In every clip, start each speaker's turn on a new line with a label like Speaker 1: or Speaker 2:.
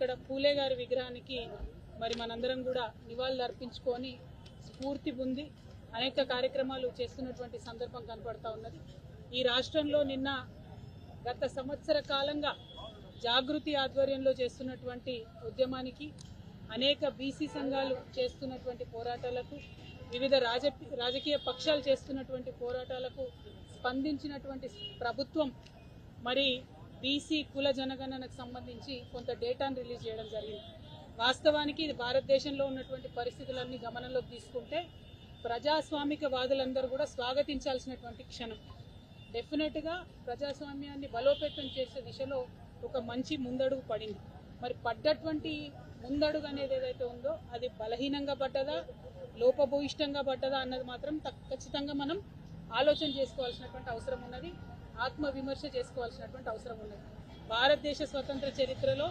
Speaker 1: ఇక్కడ పూలే గారి విగ్రహానికి మరి మనందరం కూడా నివాళులు అర్పించుకొని స్ఫూర్తి పొంది అనేక కార్యక్రమాలు చేస్తున్నటువంటి సందర్భం కనపడతా ఉన్నది. ఈ రాష్ట్రంలో నిన్న గత సంవత్సర కాలంగా జాగృతి ఆధ్వర్యంలో చేస్తున్నటువంటి ఉద్యమానికి, అనేక బీసీ సంఘాలు చేస్తున్నటువంటి పోరాటాలకు, వివిధ రాజకీయ పక్షాలు చేస్తున్నటువంటి పోరాటాలకు స్పందించినటువంటి ప్రభుత్వం మరి బీసీ కుల జనగణనకు సంబంధించి కొంత డేటాను రిలీజ్ చేయడం జరిగింది. వాస్తవానికి ఇది భారతదేశంలో ఉన్నటువంటి పరిస్థితులన్నీ గమనంలోకి తీసుకుంటే ప్రజాస్వామిక వాదులందరూ కూడా స్వాగతించాల్సినటువంటి క్షణం. డెఫినెట్గా ప్రజాస్వామ్యాన్ని బలోపేతం చేసే దిశలో ఒక మంచి ముందడుగు పడింది. మరి పడ్డటువంటి ముందడుగు అనేది ఏదైతే ఉందో అది బలహీనంగా పడ్డదా, లోపభూయిష్టంగా పడ్డదా అన్నది మాత్రం ఖచ్చితంగా మనం ఆలోచన చేసుకోవాల్సినటువంటి అవసరం ఉన్నది, ఆత్మవిమర్శ చేసుకోవాల్సినటువంటి అవసరం ఉన్నది. భారతదేశ స్వతంత్ర చరిత్రలో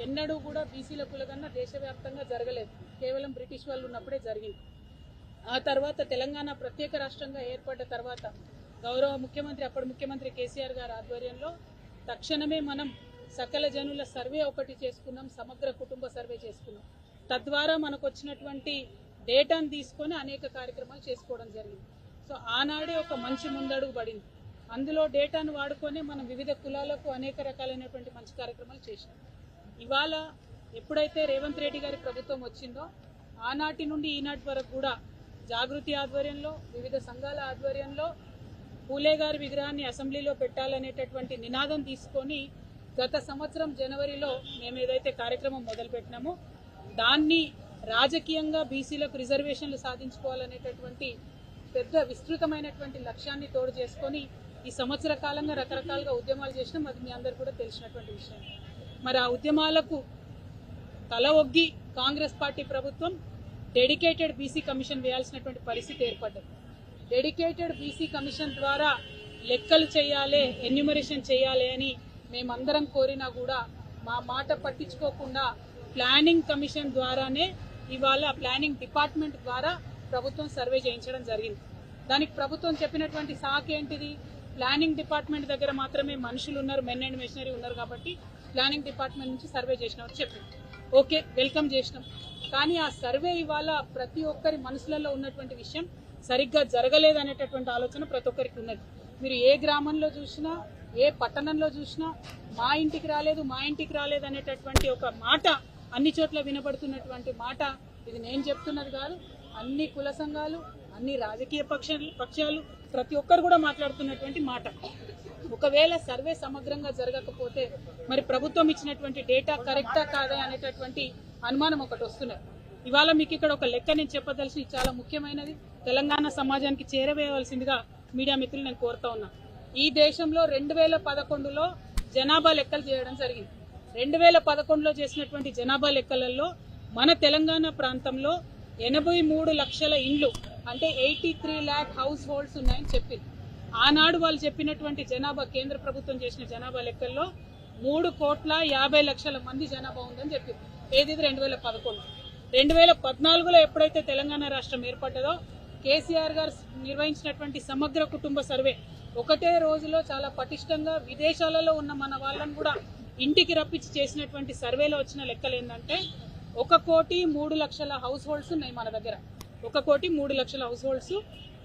Speaker 1: ఎన్నడూ కూడా బీసీల కులగన్న దేశవ్యాప్తంగా జరగలేదు, కేవలం బ్రిటిష్ వాళ్ళు ఉన్నప్పుడే జరిగింది. ఆ తర్వాత తెలంగాణ ప్రత్యేక రాష్ట్రంగా ఏర్పడ్డ తర్వాత గౌరవ ముఖ్యమంత్రి, అప్పటి ముఖ్యమంత్రి కేసీఆర్ గారి ఆధ్వర్యంలో తక్షణమే మనం సకల జనుల సర్వే ఒకటి చేసుకున్నాం, సమగ్ర కుటుంబ సర్వే చేసుకున్నాం. తద్వారా మనకు వచ్చినటువంటి డేటాను తీసుకొని అనేక కార్యక్రమాలు చేసుకోవడం జరిగింది. సో ఆనాడే ఒక మంచి ముందడుగు పడింది. అందులో డేటాను వాడుకొని మనం వివిధ కులాలకు అనేక రకాలైనటువంటి మంచి కార్యక్రమాలు చేసినాం. ఇవాళ ఎప్పుడైతే రేవంత్ రెడ్డి గారి ప్రభుత్వం వచ్చిందో ఆనాటి నుండి ఈనాటి వరకు కూడా జాగృతి ఆధ్వర్యంలో, వివిధ సంఘాల ఆధ్వర్యంలో పూలే గారి విగ్రహాన్ని అసెంబ్లీలో పెట్టాలనేటటువంటి నినాదం తీసుకొని గత సంవత్సరం జనవరిలో మేము ఏదైతే కార్యక్రమం మొదలుపెట్టినామో దాన్ని రాజకీయంగా బీసీలకు రిజర్వేషన్లు సాధించుకోవాలనేటటువంటి పెద్ద విస్తృతమైనటువంటి లక్ష్యాన్ని తోడు చేసుకొని ఈ సంవత్సర కాలంగా రకరకాలుగా ఉద్యమాలు చేసినాం. అది మీ అందరు కూడా తెలిసినటువంటి విషయం. మరి ఆ ఉద్యమాలకు తల ఒగ్గి కాంగ్రెస్ పార్టీ ప్రభుత్వం డెడికేటెడ్ బీసీ కమిషన్ వేయాల్సినటువంటి పరిస్థితి ఏర్పడ్డది. డెడికేటెడ్ బీసీ కమిషన్ ద్వారా లెక్కలు చేయాలి, ఎన్యూమరేషన్ చేయాలి అని మేమందరం కోరినా కూడా మా మాట పట్టించుకోకుండా ప్లానింగ్ కమిషన్ ద్వారానే ఇవాళ ప్లానింగ్ డిపార్ట్మెంట్ ద్వారా ప్రభుత్వం సర్వే చేయించడం జరిగింది. దానికి ప్రభుత్వం చెప్పినటువంటి సాకు ఏంటిది? ప్లానింగ్ డిపార్ట్మెంట్ దగ్గర మాత్రమే మనుషులు ఉన్నారు, మెన్ అండ్ మెషినరీ ఉన్నారు కాబట్టి ప్లానింగ్ డిపార్ట్మెంట్ నుంచి సర్వే చేసినామని చెప్పింది. ఓకే, వెల్కమ్ చేసినాం. కానీ ఆ సర్వే ఇవాళ ప్రతి ఒక్కరి మనసులలో ఉన్నటువంటి విషయం సరిగ్గా జరగలేదనేటటువంటి ఆలోచన ప్రతి ఒక్కరికి ఉన్నది. మీరు ఏ గ్రామంలో చూసినా, ఏ పట్టణంలో చూసినా మా ఇంటికి రాలేదు అనేటటువంటి ఒక మాట అన్ని చోట్ల వినబడుతున్నటువంటి మాట. ఇది నేను చెప్తున్నది కాదు, అన్ని కుల సంఘాలు, అన్ని రాజకీయ పక్షాలు ప్రతి ఒక్కరు కూడా మాట్లాడుతున్నటువంటి మాట. ఒకవేళ సర్వే సమగ్రంగా జరగకపోతే మరి ప్రభుత్వం ఇచ్చినటువంటి డేటా కరెక్టా కాదా అనేటటువంటి అనుమానం ఒకటి వస్తున్నది. ఇవాళ మీకు ఇక్కడ ఒక లెక్క నేను చెప్పదలసి చాలా ముఖ్యమైనది, తెలంగాణ సమాజానికి చేరవేయవలసిందిగా మీడియా మిత్రులు నేను కోరుతా ఉన్నా. ఈ దేశంలో 2011లో జనాభా లెక్కలు చేయడం జరిగింది. 2011లో చేసినటువంటి జనాభా లెక్కలలో మన తెలంగాణ ప్రాంతంలో 83 లక్షల ఇండ్లు అంటే 83 lakh హౌస్ హోల్డ్స్ ఉన్నాయని చెప్పింది. ఆనాడు వాళ్ళు చెప్పినటువంటి జనాభా, కేంద్ర ప్రభుత్వం చేసిన జనాభా లెక్కల్లో 3,50,00,000 మంది జనాభా ఉందని చెప్పింది. ఏది 2011. 2014లో ఎప్పుడైతే తెలంగాణ రాష్ట్రం ఏర్పడ్డదో కేసీఆర్ గారు నిర్వహించినటువంటి సమగ్ర కుటుంబ సర్వే ఒకటే రోజులో చాలా పటిష్టంగా విదేశాలలో ఉన్న మన వాళ్ళని కూడా ఇంటికి రప్పించి చేసినటువంటి సర్వేలో వచ్చిన లెక్కలు ఏంటంటే 1,03,00,000 హౌస్ హోల్డ్స్ ఉన్నాయి మన దగ్గర. 1,03,00,000 హౌస్ హోల్డ్స్,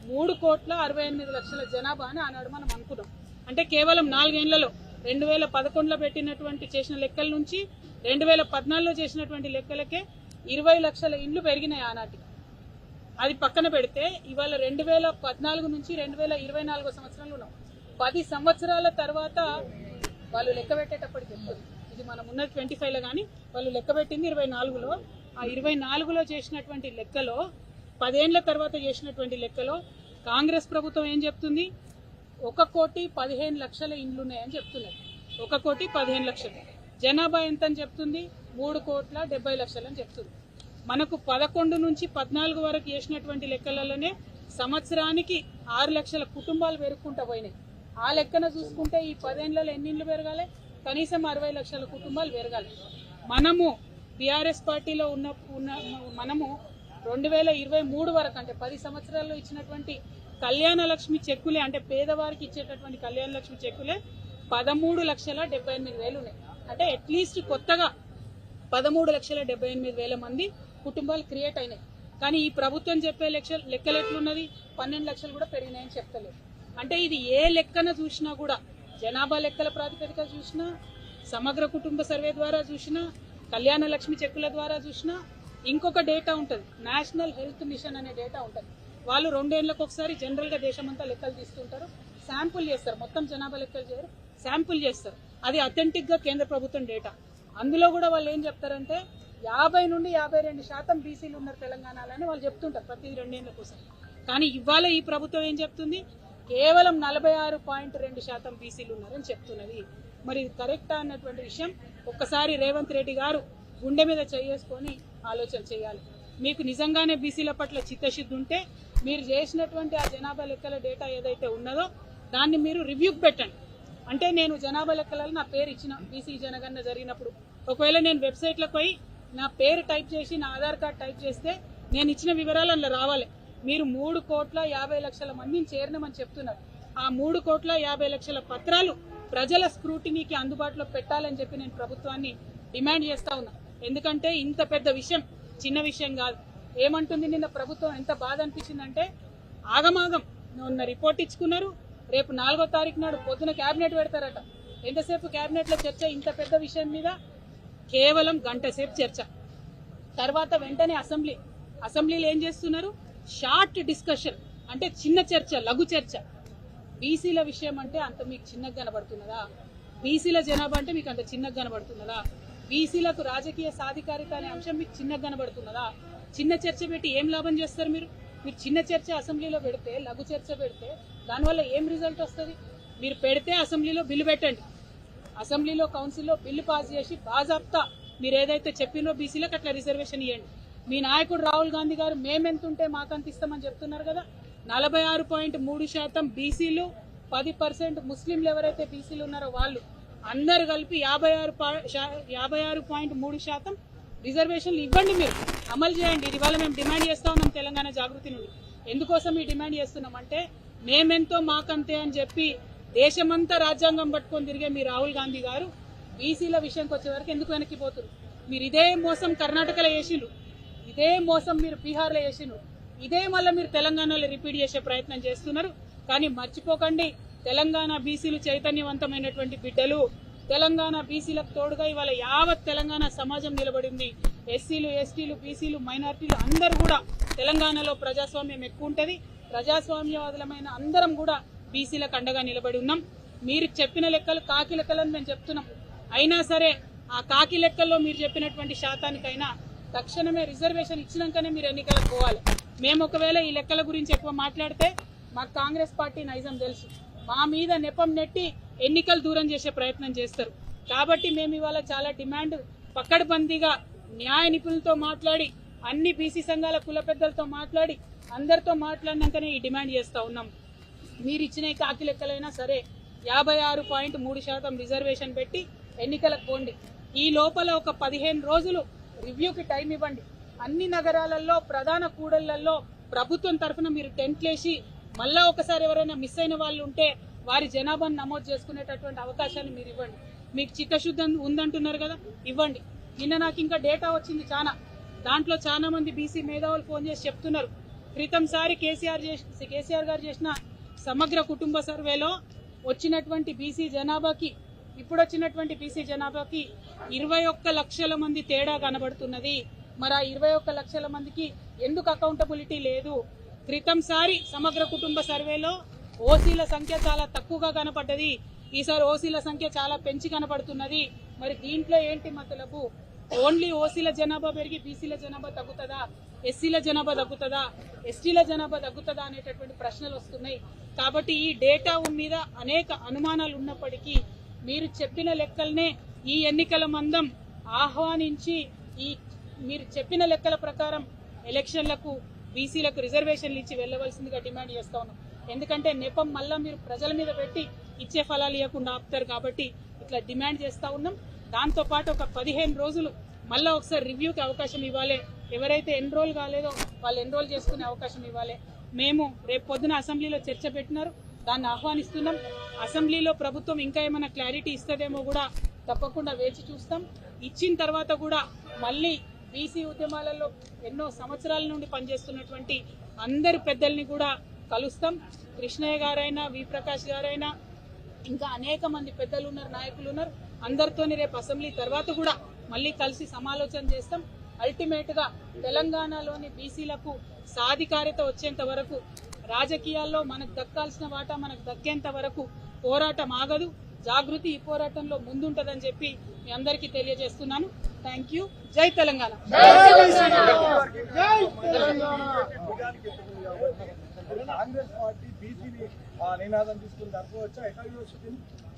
Speaker 1: 3,68,00,000 జనాభా అని ఆనాడు మనం అనుకున్నాం. అంటే కేవలం 4 ఏళ్లలో 2011లో పెట్టినటువంటి చేసిన లెక్కల నుంచి 2014లో చేసినటువంటి లెక్కలకే 20 లక్షల ఇండ్లు పెరిగినాయి ఆనాటికి. అది పక్కన పెడితే ఇవాళ 2014 నుంచి 2024 సంవత్సరంలో ఉన్నాం. 10 సంవత్సరాల తర్వాత వాళ్ళు లెక్క పెట్టేటప్పటికి చెప్తుంది, ఇది మనం ఉన్న 25లో కానీ వాళ్ళు లెక్క పెట్టింది 24లో. ఆ 24లో చేసినటువంటి లెక్కలో 10 ఏళ్ల తర్వాత చేసినటువంటి లెక్కలో కాంగ్రెస్ ప్రభుత్వం ఏం చెప్తుంది? 1,15,00,000 ఇండ్లు ఉన్నాయని చెప్తున్నారు. 1,15,00,000. జనాభా ఎంత అని చెప్తుంది? 3,70,00,000 అని చెప్తుంది. మనకు 11 నుంచి 14 వరకు చేసినటువంటి లెక్కలలోనే సంవత్సరానికి 6 లక్షల కుటుంబాలు పెరుగుకుంటూ పోయినాయి. ఆ లెక్కన చూసుకుంటే ఈ 10 ఏళ్లలో ఎన్ని ఇండ్లు పెరగాలి? కనీసం 60 లక్షల కుటుంబాలు పెరగాలి. మనము బీఆర్ఎస్ పార్టీలో మనము 2023 వరకు అంటే 10 సంవత్సరాల్లో ఇచ్చినటువంటి కళ్యాణ లక్ష్మి చెక్కులే, అంటే పేదవారికి ఇచ్చేటటువంటి కళ్యాణ లక్ష్మి చెక్కులే 13,78,000 ఉన్నాయి. అంటే అట్లీస్ట్ కొత్తగా 13,78,000 మంది కుటుంబాలు క్రియేట్ అయినాయి. కానీ ఈ ప్రభుత్వం చెప్పే లెక్కలు ఎట్లున్నది, 12 లక్షలు కూడా పెరిగినాయని చెప్తలేదు. అంటే ఇది ఏ లెక్కన చూసినా కూడా, జనాభా లెక్కల ప్రాతిపదిక చూసినా, సమగ్ర కుటుంబ సర్వే ద్వారా చూసినా, కళ్యాణ లక్ష్మి చెక్కుల ద్వారా చూసినా, ఇంకొక డేటా ఉంటుంది, నేషనల్ హెల్త్ మిషన్ అనే డేటా ఉంటుంది. వాళ్ళు 2 ఏళ్లకు ఒకసారి జనరల్గా దేశమంతా లెక్కలు తీస్తుంటారు, శాంపుల్ చేస్తారు, మొత్తం జనాభా లెక్కలు చేయరు, శాంపుల్ చేస్తారు. అది అథెంటిక్గా కేంద్ర ప్రభుత్వం డేటా. అందులో కూడా వాళ్ళు ఏం చెప్తారంటే 50 నుండి 52% బీసీలు ఉన్నారు తెలంగాణలో అని వాళ్ళు చెప్తుంటారు ప్రతి 2 ఏళ్ల కోసం. కానీ ఇవాళ ఈ ప్రభుత్వం ఏం చెప్తుంది, కేవలం 46.2% బీసీలు ఉన్నారని చెప్తున్నది. మరి ఇది కరెక్టా అన్నటువంటి విషయం ఒక్కసారి రేవంత్ రెడ్డి గారు గుండె మీద చేసుకొని ఆలోచన చేయాలి. మీకు నిజంగానే బీసీల పట్ల చిత్తశుద్ధి ఉంటే మీరు చేసినటువంటి ఆ జనాభా లెక్కల డేటా ఏదైతే ఉన్నదో దాన్ని మీరు రివ్యూకి పెట్టండి. అంటే నేను జనాభా లెక్కలలో నా పేరు ఇచ్చిన బీసీ జనగణన జరిగినప్పుడు, ఒకవేళ నేను వెబ్సైట్లోకి పోయి నా పేరు టైప్ చేసి నా ఆధార్ కార్డ్ టైప్ చేస్తే నేను ఇచ్చిన వివరాలు అందులో రావాలి. మీరు 3,50,00,000 మందిని చేరినామని చెప్తున్నారు. ఆ 3,50,00,000 పత్రాలు ప్రజల స్క్రూటినీకి అందుబాటులో పెట్టాలని చెప్పి నేను ప్రభుత్వాన్ని డిమాండ్ చేస్తా ఉన్నా. ఎందుకంటే ఇంత పెద్ద విషయం చిన్న విషయం కాదు. ఏమంటుంది నిన్న ప్రభుత్వం, ఎంత బాధ అనిపించిందంటే ఆగమాగం నిన్న రిపోర్ట్ ఇచ్చుకున్నారు, రేపు 4వ తారీఖు నాడు పొద్దున క్యాబినెట్ పెడతారట. ఎంతసేపు క్యాబినెట్లో చర్చ, ఇంత పెద్ద విషయం మీద కేవలం గంట సేపు చర్చ. తర్వాత వెంటనే అసెంబ్లీలో ఏం చేస్తున్నారు, షార్ట్ డిస్కషన్, అంటే చిన్న చర్చ, లఘు చర్చ. బీసీల విషయం అంటే అంత మీకు చిన్నగా కనబడుతున్నదా? బీసీల జనాభా అంటే మీకు అంత చిన్నగా కనబడుతున్నదా? బీసీలకు రాజకీయ సాధికారిత అనే అంశం మీకు చిన్నగా కనబడుతున్నదా? చిన్న చర్చ పెట్టి ఏం లాభం చేస్తారు మీరు? మీరు చిన్న చర్చ అసెంబ్లీలో పెడితే, లఘు చర్చ పెడితే దానివల్ల ఏం రిజల్ట్ వస్తుంది? మీరు పెడితే అసెంబ్లీలో బిల్లు పెట్టండి, అసెంబ్లీలో కౌన్సిల్లో బిల్లు పాస్ చేసి బాజాప్తా మీరు ఏదైతే చెప్పినో బీసీలకు అట్లా రిజర్వేషన్ ఇవ్వండి. మీ నాయకుడు రాహుల్ గాంధీ గారు మేమెంత ఉంటే మాకంత ఇస్తామని చెప్తున్నారు కదా. 46.3% బీసీలు, 10% ముస్లింలు ఎవరైతే బీసీలు ఉన్నారో వాళ్ళు అందరు కలిపి 56.3% రిజర్వేషన్లు ఇవ్వండి, మీరు అమలు చేయండి. ఇది వల్ల మేము డిమాండ్ చేస్తా ఉన్నాం తెలంగాణ జాగృతి నుండి. ఎందుకోసం ఈ డిమాండ్ చేస్తున్నామంటే మేమెంతో మాకంతే అని చెప్పి దేశమంతా రాజ్యాంగం పట్టుకొని తిరిగే మీ రాహుల్ గాంధీ గారు బీసీల విషయంకి వచ్చే వరకు ఎందుకు వెనక్కిపోతున్నారు? మీరు ఇదే మోసం కర్ణాటకలో చేసిండ్రు, ఇదే మోసం మీరు బీహార్లో చేసిండ్రు, ఇదే మళ్ళీ మీరు తెలంగాణలో రిపీట్ చేసే ప్రయత్నం చేస్తున్నారు. కానీ మర్చిపోకండి, తెలంగాణ బీసీలు చైతన్యవంతమైనటువంటి బిడ్డలు. తెలంగాణ బీసీలకు తోడుగా ఇవాళ యావత్ తెలంగాణ సమాజం నిలబడింది. ఎస్సీలు, ఎస్టీలు, బీసీలు, మైనారిటీలు అందరూ కూడా తెలంగాణలో ప్రజాస్వామ్యం ఎక్కువ ఉంటుంది. ప్రజాస్వామ్యవాదులమైన అందరం కూడా బీసీలకు అండగా నిలబడి ఉన్నాం. మీరు చెప్పిన లెక్కలు కాకి లెక్కలని మేము చెప్తున్నాం. అయినా సరే ఆ కాకి లెక్కల్లో మీరు చెప్పినటువంటి శాతానికైనా తక్షణమే రిజర్వేషన్ ఇచ్చినాకనే మీరు ఎన్నికలకు పోవాలి. మేము ఒకవేళ ఈ లెక్కల గురించి ఎక్కువ మాట్లాడితే మాకు కాంగ్రెస్ పార్టీ నైజం తెలుసు, మా మీద నెపం నెట్టి ఎన్నికలు దూరం చేసే ప్రయత్నం చేస్తారు. కాబట్టి మేము ఇవాళ చాలా డిమాండ్ పక్కడబందీగా న్యాయ నిపుణులతో మాట్లాడి, అన్ని బీసీ సంఘాల కుల పెద్దలతో మాట్లాడి, అందరితో మాట్లాడినాకనే ఈ డిమాండ్ చేస్తూ ఉన్నాం. మీరు ఇచ్చిన కాకి లెక్కలైనా సరే 56.3% రిజర్వేషన్ పెట్టి ఎన్నికలకు పోండి. ఈ లోపల ఒక 15 రోజులు రివ్యూకి టైం ఇవ్వండి. అన్ని నగరాలలో, ప్రధాన కూడళ్లలో ప్రభుత్వం తరఫున మీరు టెంట్లేసి మళ్ళా ఒకసారి ఎవరైనా మిస్ అయిన వాళ్ళు ఉంటే వారి జనాభాను నమోదు చేసుకునేటటువంటి అవకాశాన్ని మీరు ఇవ్వండి. మీకు చిత్తశుద్ధి ఉందంటున్నారు కదా, ఇవ్వండి. నిన్న నాకు ఇంకా డేటా వచ్చింది చాలా, దాంట్లో చాలా మంది బీసీ మేధావులు ఫోన్ చేసి చెప్తున్నారు, క్రితంసారి కేసీఆర్ గారు చేసిన సమగ్ర కుటుంబ సర్వేలో వచ్చినటువంటి బీసీ జనాభాకి ఇప్పుడు వచ్చినటువంటి బీసీ జనాభాకి 21 లక్షల మంది తేడా కనబడుతున్నది. మరి ఆ 21 లక్షల మందికి ఎందుకు అకౌంటబిలిటీ లేదు? క్రితంసారి సమగ్ర కుటుంబ సర్వేలో ఓసీల సంఖ్య చాలా తక్కువగా కనపడ్డది, ఈసారి ఓసీల సంఖ్య చాలా పెంచి కనపడుతున్నది. మరి దీంట్లో ఏంటి మతలబు? ఓన్లీ ఓసీల జనాభా పెరిగి బీసీల జనాభా తగ్గుతుందా, ఎస్సీల జనాభా తగ్గుతుందా, ఎస్టీల జనాభా తగ్గుతుందా అనేటటువంటి ప్రశ్నలు వస్తున్నాయి. కాబట్టి ఈ డేటా మీద అనేక అనుమానాలు ఉన్నప్పటికీ మీరు చెప్పిన లెక్కలనే ఈ ఎన్నికల మందం ఆహ్వానించి మీరు చెప్పిన లెక్కల ప్రకారం ఎలక్షన్లకు బీసీలకు రిజర్వేషన్లు ఇచ్చి వెళ్లవలసిందిగా డిమాండ్ చేస్తా ఉన్నాం. ఎందుకంటే నెపం మళ్ళా మీరు ప్రజల మీద పెట్టి ఇచ్చే ఫలాలు ఇవ్వకుండా ఆపుతారు. కాబట్టి ఇట్లా డిమాండ్ చేస్తా ఉన్నాం. దాంతోపాటు ఒక 15 రోజులు మళ్ళీ ఒకసారి రివ్యూకి అవకాశం ఇవ్వాలి. ఎవరైతే ఎన్రోల్ కాలేదో వాళ్ళు ఎన్రోల్ చేసుకునే అవకాశం ఇవ్వాలి. మేము రేపు పొద్దున అసెంబ్లీలో చర్చ పెట్టినారు, దాన్ని ఆహ్వానిస్తున్నాం. అసెంబ్లీలో ప్రభుత్వం ఇంకా ఏమైనా క్లారిటీ ఇస్తుందేమో కూడా తప్పకుండా వేచి చూస్తాం. ఇచ్చిన తర్వాత కూడా మళ్ళీ బీసీ ఉద్యమాలలో ఎన్నో సంవత్సరాల నుండి పనిచేస్తున్నటువంటి అందరి పెద్దల్ని కూడా కలుస్తాం. కృష్ణయ్య గారైనా, వి ప్రకాష్ గారైనా, ఇంకా అనేక మంది పెద్దలు ఉన్నారు, నాయకులు ఉన్నారు. అందరితోని రేపు అసెంబ్లీ తర్వాత కూడా మళ్ళీ కలిసి సమాలోచన చేస్తాం. అల్టిమేట్ గా తెలంగాణలోని బీసీలకు సాధికారిత వచ్చేంత వరకు, రాజకీయాల్లో మనకు దక్కాల్సిన వాటా మనకు దక్కేంత వరకు పోరాటం ఆగదు. జాగృతి ఈ పోరాటంలో ముందుంటదని చెప్పి మీ అందరికీ తెలియజేస్తున్నాను. Thank you. జై తెలంగాణ.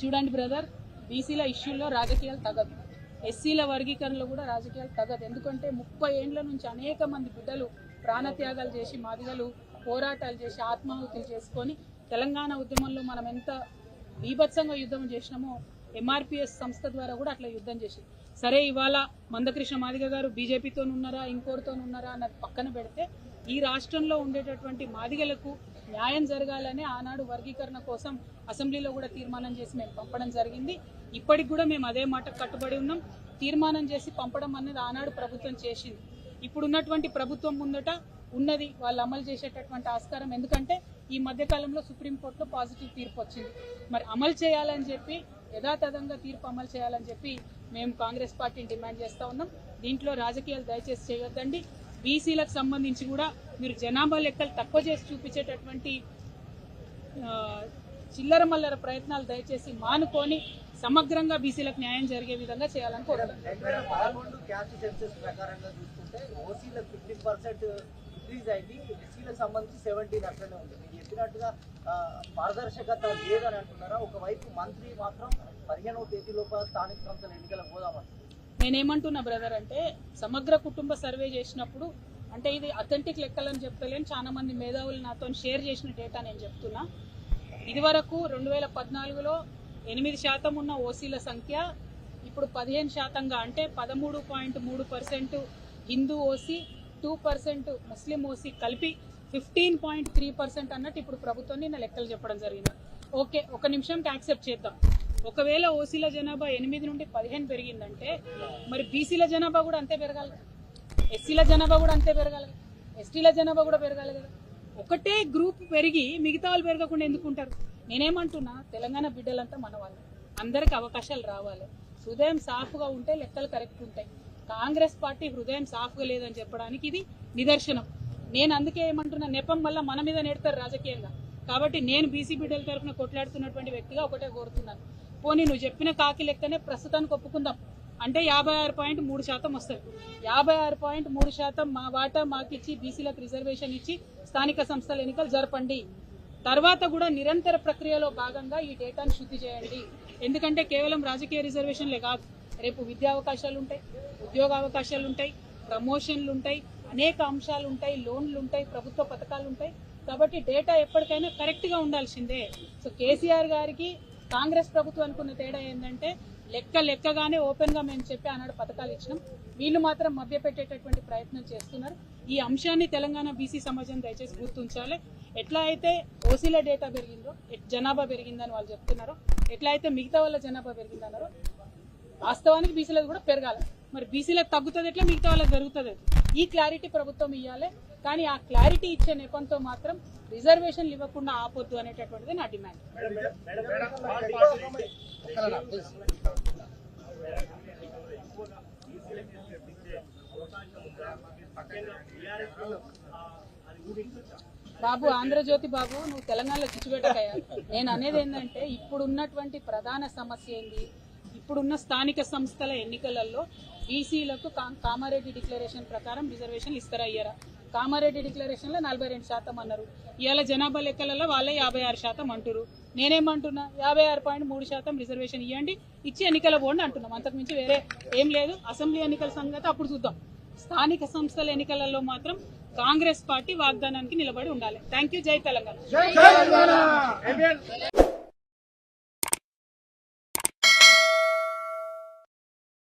Speaker 1: చూడండి బ్రదర్, బీసీల ఇష్యూల్లో రాజకీయాలు తగ్గదు, ఎస్సీల వర్గీకరణలో కూడా రాజకీయాలు తగ్గదు. ఎందుకంటే 30 ఏండ్ల నుంచి అనేక మంది బిడ్డలు ప్రాణత్యాగాలు చేసి, మాదిగలు పోరాటాలు చేసి, ఆత్మాహుతులు చేసుకొని తెలంగాణ ఉద్యమంలో మనం ఎంత బీభత్సంగా యుద్ధం చేసినామో ఎంఆర్పిఎస్ సంస్థ ద్వారా కూడా అట్లా యుద్ధం చేసి, సరే ఇవాళ మందకృష్ణ మాదిగ గారు బీజేపీతో ఉన్నారా ఇంకోటితో ఉన్నారా అన్నది పక్కన పెడితే, ఈ రాష్ట్రంలో ఉండేటటువంటి మాదిగలకు న్యాయం జరగాలని ఆనాడు వర్గీకరణ కోసం అసెంబ్లీలో కూడా తీర్మానం చేసి మేము పంపడం జరిగింది. ఇప్పటికి కూడా మేము అదే మాటకు కట్టుబడి ఉన్నాం. తీర్మానం చేసి పంపడం అనేది ఆనాడు ప్రభుత్వం చేసింది. ఇప్పుడున్నటువంటి ప్రభుత్వం ముందట ఉన్నది వాళ్ళు అమలు చేసేటటువంటి ఆస్కారం. ఎందుకంటే ఈ మధ్యకాలంలో సుప్రీంకోర్టులో పాజిటివ్ తీర్పు వచ్చింది. మరి అమలు చేయాలని చెప్పి, యథాతథంగా తీర్పు అమలు చేయాలని చెప్పి మేము కాంగ్రెస్ పార్టీని డిమాండ్ చేస్తూ ఉన్నాం. దీంట్లో రాజకీయాలు దయచేసి చేయొద్దండి. బీసీలకు సంబంధించి కూడా మీరు జనాభా లెక్కలు తక్కువ చేసి చూపించేటటువంటి చిల్లర మల్లర ప్రయత్నాలు దయచేసి మానుకొని సమగ్రంగా బీసీలకు న్యాయం జరిగే విధంగా చేయాలని కోరుతున్నాను.
Speaker 2: పారదర్శకత లేదని అంటున్నారా? ఒకవైపు మంత్రి మాత్రం 15వ తేదీలోపు స్థానిక సంస్థల ఎన్నికలకు పోదామంటారు.
Speaker 1: నేనేమంటున్నా బ్రదర్ అంటే, సమగ్ర కుటుంబ సర్వే చేసినప్పుడు, అంటే ఇది అథెంటిక్ లెక్కలని చెప్తలేని చాలా మంది మేధావులు నాతో షేర్ చేసిన డేటా నేను చెప్తున్నా. ఇదివరకు 2014లో 8% ఉన్న ఓసీల సంఖ్య ఇప్పుడు 15%గా, అంటే 13.3% హిందూ ఓసీ, 2% ముస్లిం ఓసీ కలిపి 15.3% అన్నట్టు ఇప్పుడు ప్రభుత్వం నిన్న లెక్కలు చెప్పడం జరిగింది. ఓకే, ఒక నిమిషంకి యాక్సెప్ట్ చేద్దాం. ఒకవేళ ఓసీల జనాభా 8 నుండి 15 పెరిగిందంటే మరి బీసీల జనాభా కూడా అంతే పెరగాలి, ఎస్సీల జనాభా కూడా అంతే పెరగాలి, ఎస్టీల జనాభా కూడా పెరగాలి కదా. ఒకటే గ్రూప్ పెరిగి మిగతా వాళ్ళు పెరగకుండా ఎందుకుంటారు? నేనేమంటున్నా, తెలంగాణ బిడ్డలంతా మన వాళ్ళు, అందరికి అవకాశాలు రావాలి. హృదయం సాఫ్గా ఉంటే లెక్కలు కరెక్ట్ ఉంటాయి. కాంగ్రెస్ పార్టీ హృదయం సాఫ్గా లేదని చెప్పడానికి ఇది నిదర్శనం. నేను అందుకే ఏమంటున్నా, నెపం వల్ల మన మీద నెడతారు రాజకీయంగా. కాబట్టి నేను బీసీ బిడ్డల తరఫున కొట్లాడుతున్నటువంటి వ్యక్తిగా ఒకటే కోరుతున్నాను, పోనీ నువ్వు చెప్పిన కాకి లెక్కనే ప్రస్తుతానికి ఒప్పుకుందాం. అంటే 56.3% వస్తుంది. 56.3% మా వాటా మాకిచ్చి బీసీలకు రిజర్వేషన్ ఇచ్చి స్థానిక సంస్థల ఎన్నికలు జరపండి. తర్వాత కూడా నిరంతర ప్రక్రియలో భాగంగా ఈ డేటాను శుద్ధి చేయండి. ఎందుకంటే కేవలం రాజకీయ రిజర్వేషన్లే కాదు, రేపు విద్యా అవకాశాలు ఉంటాయి, ఉద్యోగ అవకాశాలు ఉంటాయి, ప్రమోషన్లు ఉంటాయి, అనేక అంశాలు ఉంటాయి, లోన్లు ఉంటాయి, ప్రభుత్వ పథకాలు ఉంటాయి. కాబట్టి డేటా ఎప్పటికైనా కరెక్ట్గా ఉండాల్సిందే. సో కేసీఆర్ గారికి కాంగ్రెస్ ప్రభుత్వానికి ఉన్న తేడా ఏంటంటే, లెక్కగానే ఓపెన్గా మేము చెప్పి ఆనాడు పథకాలు ఇచ్చినాం, వీళ్ళు మాత్రం మభ్యపెట్టేటటువంటి ప్రయత్నం చేస్తున్నారు. ఈ అంశాన్ని తెలంగాణ బీసీ సమాజం దయచేసి గుర్తుంచాలి. ఎట్లా అయితే ఓసీల డేటా పెరిగిందో, జనాభా పెరిగిందని వాళ్ళు చెప్తున్నారో, ఎట్లా అయితే మిగతా వాళ్ళ జనాభా పెరిగిందన్నారో, వాస్తవానికి బీసీలకు కూడా పెరగాలి. మరి బీసీలకు తగ్గుతుంది ఎట్లా, మిగతా వాళ్ళకి పెరుగుతుంది? ఈ క్లారిటీ ప్రభుత్వం ఇవ్వాలి. కానీ ఆ క్లారిటీ ఇచ్చే నెపంతో మాత్రం రిజర్వేషన్లు ఇవ్వకుండా ఆపొద్దు అనేటటువంటిది నా డిమాండ్. బాబు, ఆంధ్రజ్యోతి బాబు, నువ్వు తెలంగాణలో చిచ్చుపెట్టకయ్యా. నేను అనేది ఏంటంటే, ఇప్పుడున్నటువంటి ప్రధాన సమస్య ఏంది? ఇప్పుడున్న స్థానిక సంస్థల ఎన్నికలలో బీసీలకు కామారెడ్డి డిక్లరేషన్ ప్రకారం రిజర్వేషన్లు ఇస్తారా ఇయ్యరా? కామారెడ్డి డిక్లరేషన్లో 42% అన్నారు. ఇవాళ జనాభా లెక్కలలో వాళ్ళే 56% అంటారు. నేనేమంటున్నా, 56.3% రిజర్వేషన్ ఇవ్వండి, ఇచ్చి ఎన్నికల పోండి అంటున్నాం. అంతకుమించి వేరే ఏం లేదు. అసెంబ్లీ ఎన్నికల సంగతి అప్పుడు చూద్దాం. స్థానిక సంస్థల ఎన్నికలలో మాత్రం కాంగ్రెస్ పార్టీ వాగ్దానానికి నిలబడి ఉండాలి. Thank you. జై తెలంగాణ.